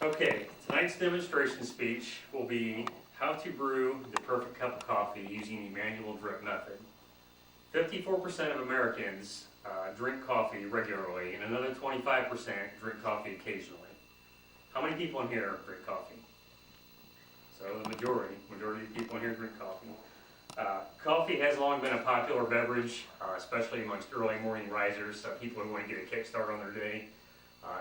Okay, tonight's demonstration speech will be how to brew the perfect cup of coffee using the manual drip method. 54% of Americans drink coffee regularly, and another 25% drink coffee occasionally. How many people in here drink coffee? So the majority of people in here drink coffee. Coffee has long been a popular beverage, especially amongst early morning risers, people who want to get a kickstart on their day.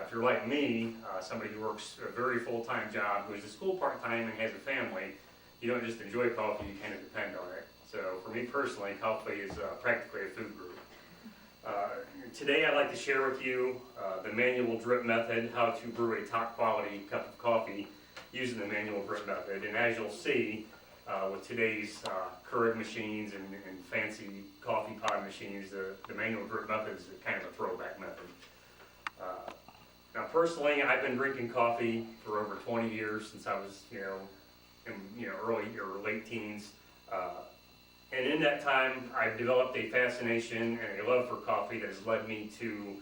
If you're like me, somebody who works a very full-time job, who is to school part-time and has a family, you don't just enjoy coffee, you kind of depend on it. So for me personally, coffee is practically a food group. Today I'd like to share with you the manual drip method, how to brew a top quality cup of coffee using the manual drip method. And as you'll see, with today's Keurig machines and fancy coffee pod machines, the manual drip method is kind of a throwback method. Now personally, I've been drinking coffee for over 20 years, since I was, in early or late teens. And in that time, I've developed a fascination and a love for coffee that has led me to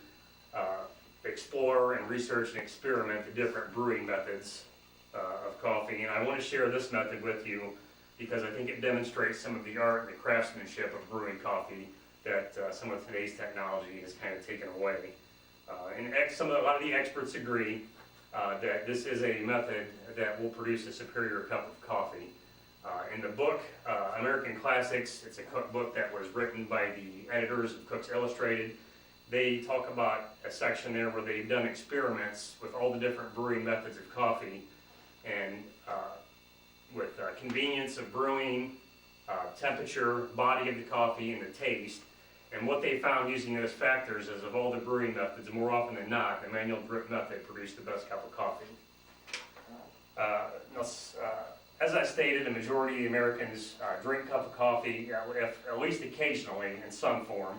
explore and research and experiment the different brewing methods of coffee. And I want to share this method with you because I think it demonstrates some of the art and the craftsmanship of brewing coffee that some of today's technology has kind of taken away. And a lot of the experts agree that this is a method that will produce a superior cup of coffee. In the book, American Classics, it's a cookbook that was written by the editors of Cooks Illustrated. They talk about a section there where they've done experiments with all the different brewing methods of coffee, and with convenience of brewing, temperature, body of the coffee, and the taste. And what they found using those factors is, of all the brewing methods, more often than not, the manual drip method produced the best cup of coffee. As I stated, the majority of Americans drink a cup of coffee, at least occasionally, in some form.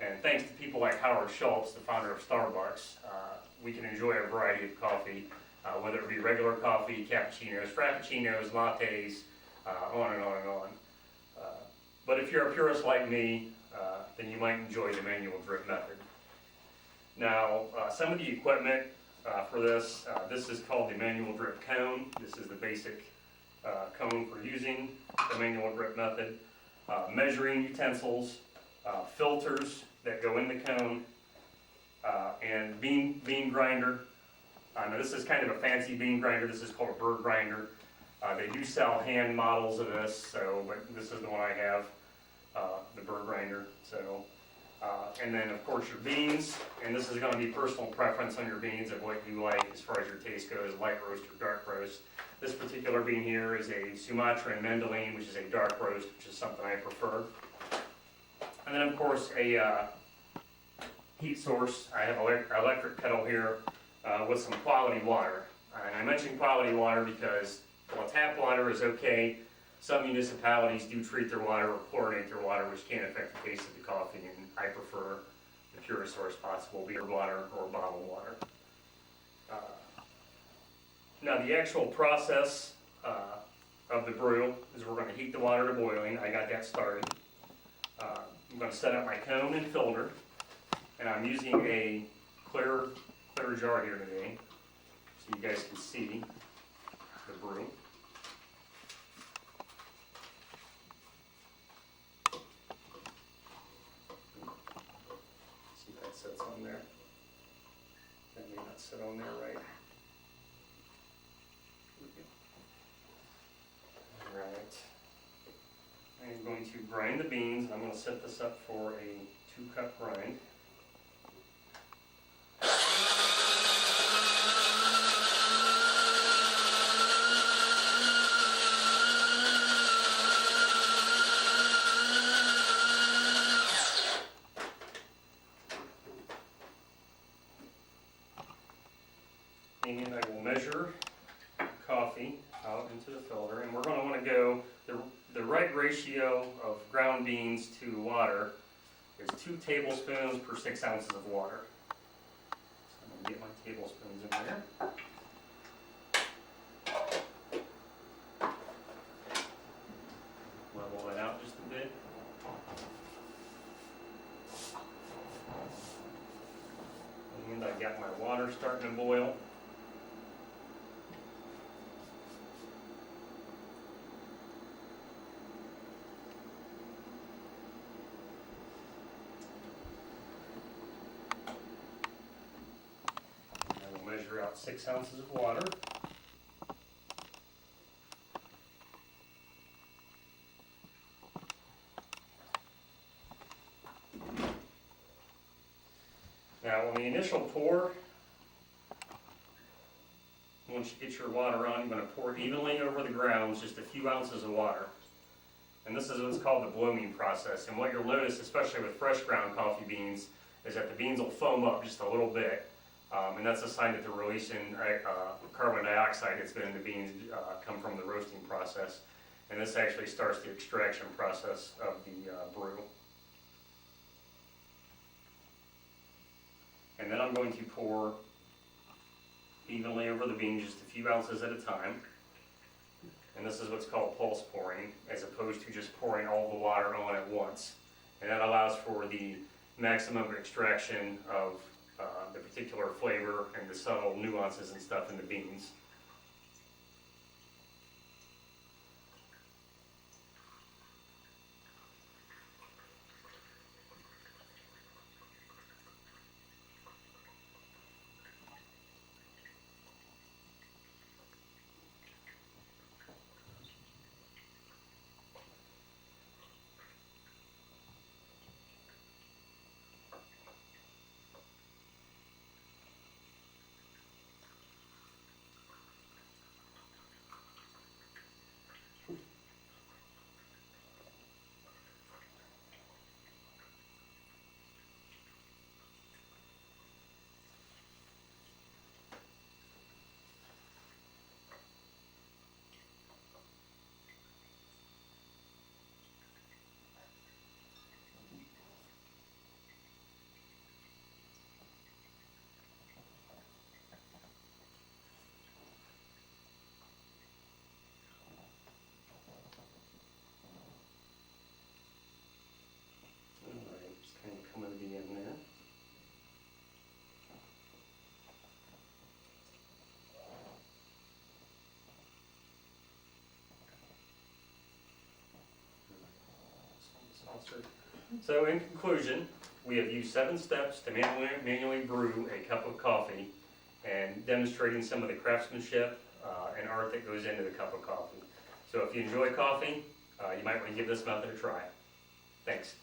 And thanks to people like Howard Schultz, the founder of Starbucks, we can enjoy a variety of coffee, whether it be regular coffee, cappuccinos, frappuccinos, lattes, on and on and on. But if you're a purist like me, then you might enjoy the manual drip method. Now, some of the equipment for this is called the manual drip cone. This is the basic cone for using the manual drip method. Measuring utensils, filters that go in the cone, and bean grinder. Now this is kind of a fancy bean grinder. This is called a bird grinder. They do sell hand models of this, but this is the one I have, the bird grinder. And then of course your beans, and this is going to be personal preference on your beans of what you like as far as your taste goes, light roast or dark roast. This particular bean here is a Sumatran Mendoline, which is a dark roast, which is something I prefer. And then of course a heat source. I have an electric kettle here with some quality water. And I mention quality water because while tap water is okay, some municipalities do treat their water or chlorinate their water, which can affect the taste of the coffee, and I prefer the purest source possible, be it water or bottled water. Now the actual process of the brew is we're going to heat the water to boiling. I got that started. I'm going to set up my cone and filter, and I'm using a clear jar here today so you guys can see the brew. See if that sits on there. That may not sit on there right. Alright. I'm going to grind the beans. I'm going to set this up for a 2-cup grind. And I will measure coffee out into the filter, and we're going to want to go, the right ratio of ground beans to water is 2 tablespoons per 6 ounces of water. So I'm going to get my tablespoons in there. Level that out just a bit. And I've got my water starting to boil. about 6 ounces of water. Now, on the initial pour, once you get your water on, you're going to pour it evenly over the grounds, just a few ounces of water. And this is what's called the blooming process. And what you'll notice, especially with fresh ground coffee beans, is that the beans will foam up just a little bit. And that's a sign that they're releasing carbon dioxide that's been in the beans come from the roasting process. And this actually starts the extraction process of the brew. And then I'm going to pour evenly over the beans, just a few ounces at a time. And this is what's called pulse pouring, as opposed to just pouring all the water on at once. And that allows for the maximum extraction of the particular flavor and the subtle nuances and stuff in the beans. Coming to the end there. So in conclusion, we have used 7 steps to manually brew a cup of coffee, and demonstrating some of the craftsmanship and art that goes into the cup of coffee. So if you enjoy coffee, you might want to give this method a try. Thanks.